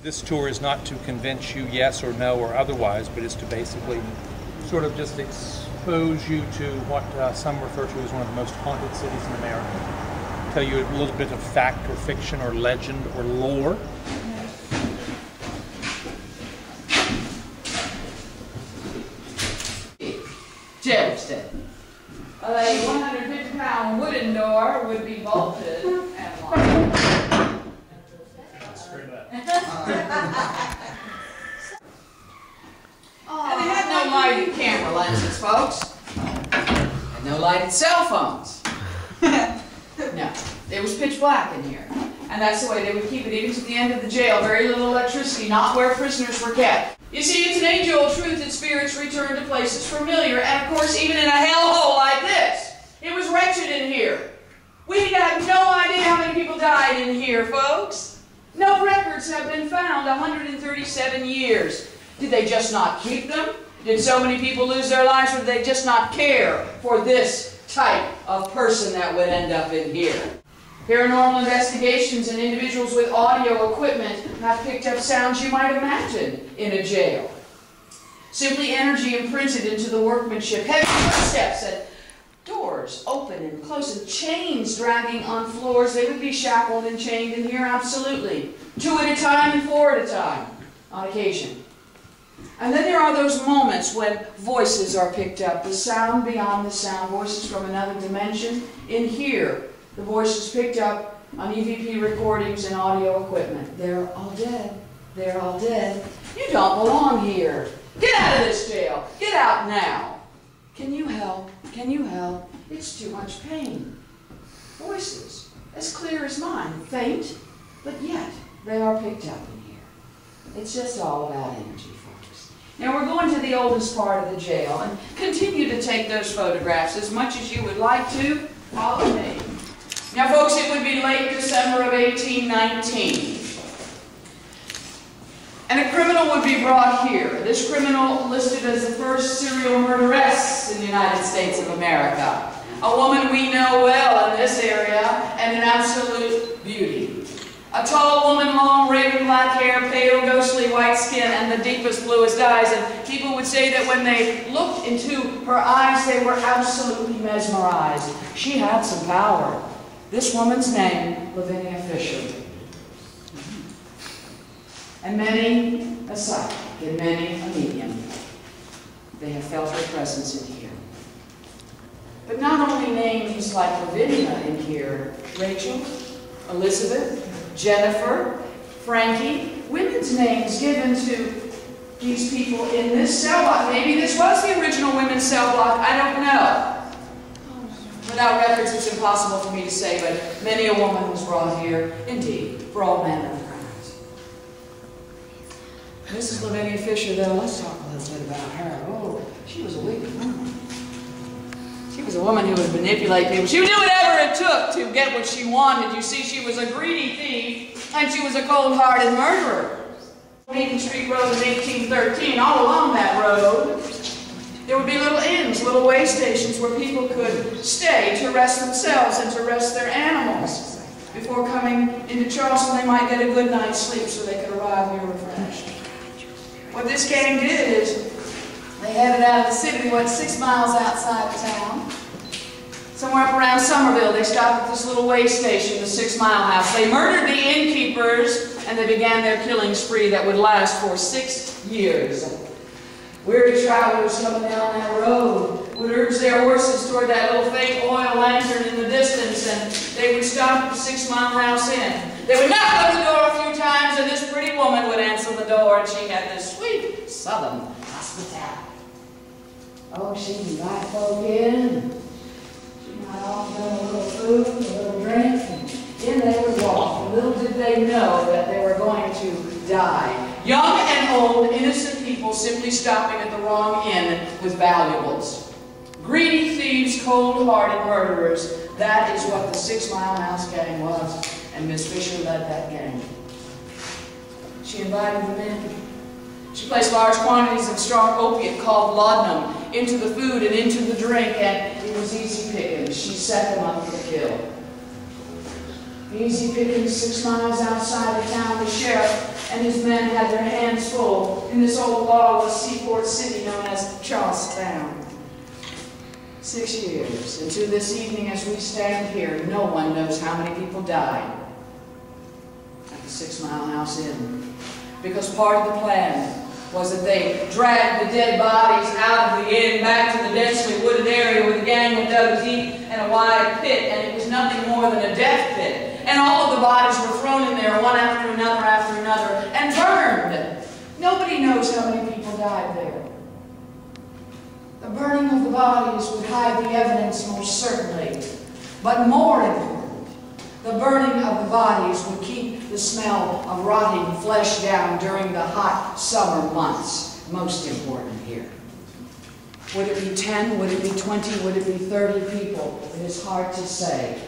This tour is not to convince you yes or no or otherwise, but is to basically sort of just expose you to what some refer to as one of the most haunted cities in America. Tell you a little bit of fact or fiction or legend or lore. Charleston. A 150-pound wooden door would be bolted and locked. And they had no lighted camera lenses, folks. And no lighted cell phones. No, it was pitch black in here. And that's the way they would keep it even to the end of the jail. Very little electricity, not where prisoners were kept. You see, it's an age-old truth that spirits return to places familiar. And of course, even in a hellhole like this, it was wretched in here. We have no idea how many people died in here, folks. No records have been found 137 years. Did they just not keep them? Did so many people lose their lives, or did they just not care for this type of person that would end up in here? Paranormal investigations and individuals with audio equipment have picked up sounds you might imagine in a jail. Simply energy imprinted into the workmanship, heavy footsteps and doors open and close, and chains dragging on floors. They would be shackled and chained in here, absolutely. 2 at a time and 4 at a time, on occasion. And then there are those moments when voices are picked up, the sound beyond the sound, voices from another dimension. In here, the voices picked up on EVP recordings and audio equipment. They're all dead. They're all dead. You don't belong here. Get out of this jail. Get out now. Can you help? Can you help? It's too much pain. Voices, as clear as mine, faint, but yet they are picked up in here. It's just all about energy, folks. Now we're going to the oldest part of the jail and continue to take those photographs as much as you would like to. Follow me. Now, folks, it would be late December of 1819. And a criminal would be brought here. This criminal listed as the first serial murderess in the United States of America. A woman we know well in this area, and an absolute beauty. A tall woman, long raven black hair, pale ghostly white skin, and the deepest bluest eyes. And people would say that when they looked into her eyes, they were absolutely mesmerized. She had some power. This woman's name, Lavinia Fisher. And many a psychic and many a medium, they have felt her presence in here. But not only names like Lavinia in here, Rachel, Elizabeth, Jennifer, Frankie, women's names given to these people in this cell block. Maybe this was the original women's cell block, I don't know. Without records, it's impossible for me to say, but many a woman was brought here, indeed, for all manner of crimes. Mrs. Lavinia Fisher, though, let's talk a little bit about her. Oh, she was a wicked woman. She was a woman who would manipulate people. She would do whatever it took to get what she wanted. You see, she was a greedy thief, and she was a cold-hearted murderer. Main Street Road in 1813, all along that road, there would be little inns, little way stations where people could stay to rest themselves and to rest their animals. Before coming into Charleston, they might get a good night's sleep so they could arrive here refreshed. What this gang did is they headed out of the city, went 6 miles outside of town. Somewhere up around Somerville, they stopped at this little way station, the 6 Mile House. They murdered the innkeepers, and they began their killing spree that would last for 6 years. Weary travelers coming down that road would urge their horses toward that little fake oil lantern in the distance, and they would stop at the 6 Mile House Inn. They would knock on the door a few times, and this pretty woman would answer the door, and she had this sweet southern hospitality. Oh, she'd invite folk in. She might offer them a little food, a little drink, and in they would walk. And little did they know that they were going to die. Young and old, innocent people simply stopping at the wrong inn with valuables. Greedy thieves, cold-hearted murderers. That is what the 6 Mile House gang was, and Miss Fisher led that gang. She invited them in. She placed large quantities of strong opiate called laudanum into the food and into the drink, and it was easy pickings. She set them up for the kill. Easy pickings 6 miles outside of town, the sheriff and his men had their hands full in this old lawless seaport city known as Charleston. 6 years, and to this evening as we stand here, no one knows how many people died at the 6 Mile House Inn. Because part of the plan was that they dragged the dead bodies out of the inn back to the densely wooded area where the gang had dug a deep and a wide pit, and it was nothing more than a death pit. And all of the bodies were thrown in there, one after another, and burned. Nobody knows how many people died there. The burning of the bodies would hide the evidence most certainly, but more important, the burning of the bodies would keep the smell of rotting flesh down during the hot summer months. Most important here. Would it be 10? Would it be 20? Would it be 30 people? It is hard to say.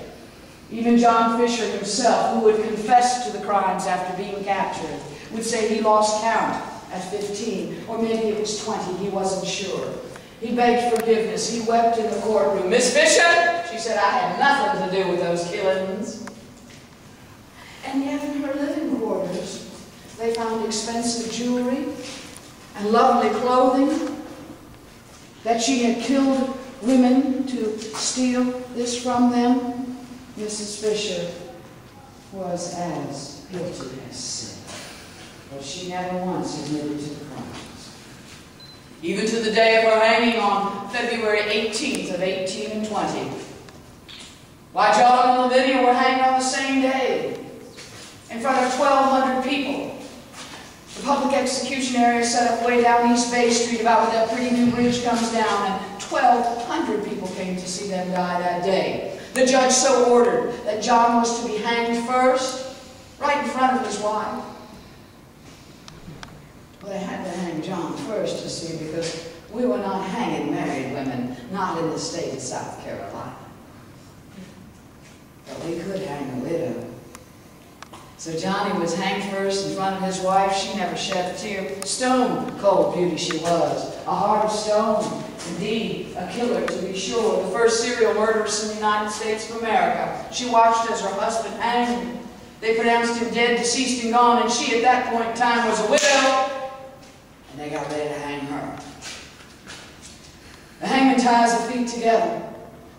Even John Fisher himself, who would confess to the crimes after being captured, would say he lost count at 15, or maybe it was 20, he wasn't sure. He begged forgiveness. He wept in the courtroom. "Miss Fisher," she said, "I had nothing to do with those killings." And yet in her living quarters, they found expensive jewelry and lovely clothing, that she had killed women to steal this from them. Mrs. Fisher was as guilty as sin, but she never once admitted to the crimes. Even to the day of her hanging on February 18th of 1820. Why, John and Lavinia were hanged on the same day in front of 1,200 people. The public execution area set up way down East Bay Street, about where that pretty new bridge comes down, and 1,200 people came to see them die that day. The judge so ordered that John was to be hanged first, right in front of his wife. Well, they had to hang John first, you see, because we were not hanging married women, not in the state of South Carolina. But we could hang a widow. So Johnny was hanged first in front of his wife. She never shed a tear. Stone cold beauty she was, a heart of stone. Indeed, a killer to be sure, the first serial murderess in the United States of America. She watched as her husband hanged. They pronounced him dead, deceased, and gone, and she at that point in time was a widow, and they got ready to hang her. The hangman ties her feet together,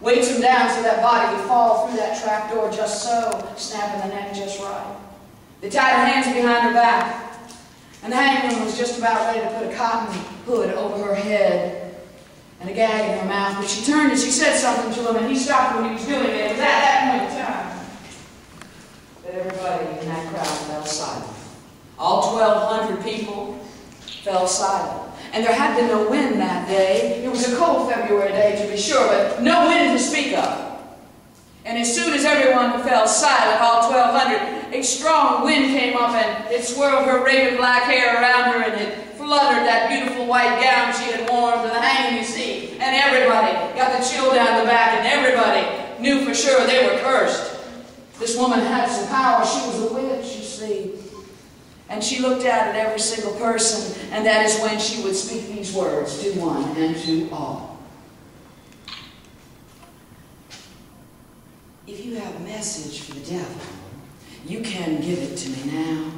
weights him down so that body would fall through that trap door just so, snapping the neck just right. They tied her hands behind her back, and the hangman was just about ready to put a cotton hood over her head and a gag in her mouth, but she turned and she said something to him, and he stopped what he was doing, and it was at that point in time that everybody in that crowd fell silent. All 1,200 people fell silent. And there had been no wind that day. It was a cold February day, to be sure, but no wind to speak of. And as soon as everyone fell silent, all 1,200, a strong wind came up and it swirled her raven black hair around her, and it fluttered that beautiful white gown she had worn to the hanging, you see. And everybody got the chill down the back, and everybody knew for sure they were cursed. This woman had some power. She was a witch, you see. And she looked out at every single person, and that is when she would speak these words to one and to all. If you have a message for the devil, you can give it to me now.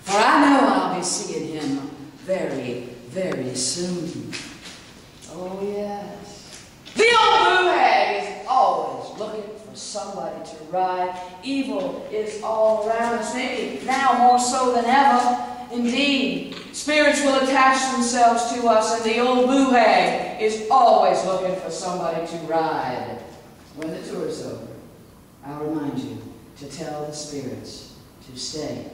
For I know I'll be seeing him very, very soon. Oh, yes. The old boo hag is always looking for somebody to ride. Evil is all around us, maybe now more so than ever. Indeed, spirits will attach themselves to us, and the old boo hag is always looking for somebody to ride. When the tour's over, I'll remind you to tell the spirits to stay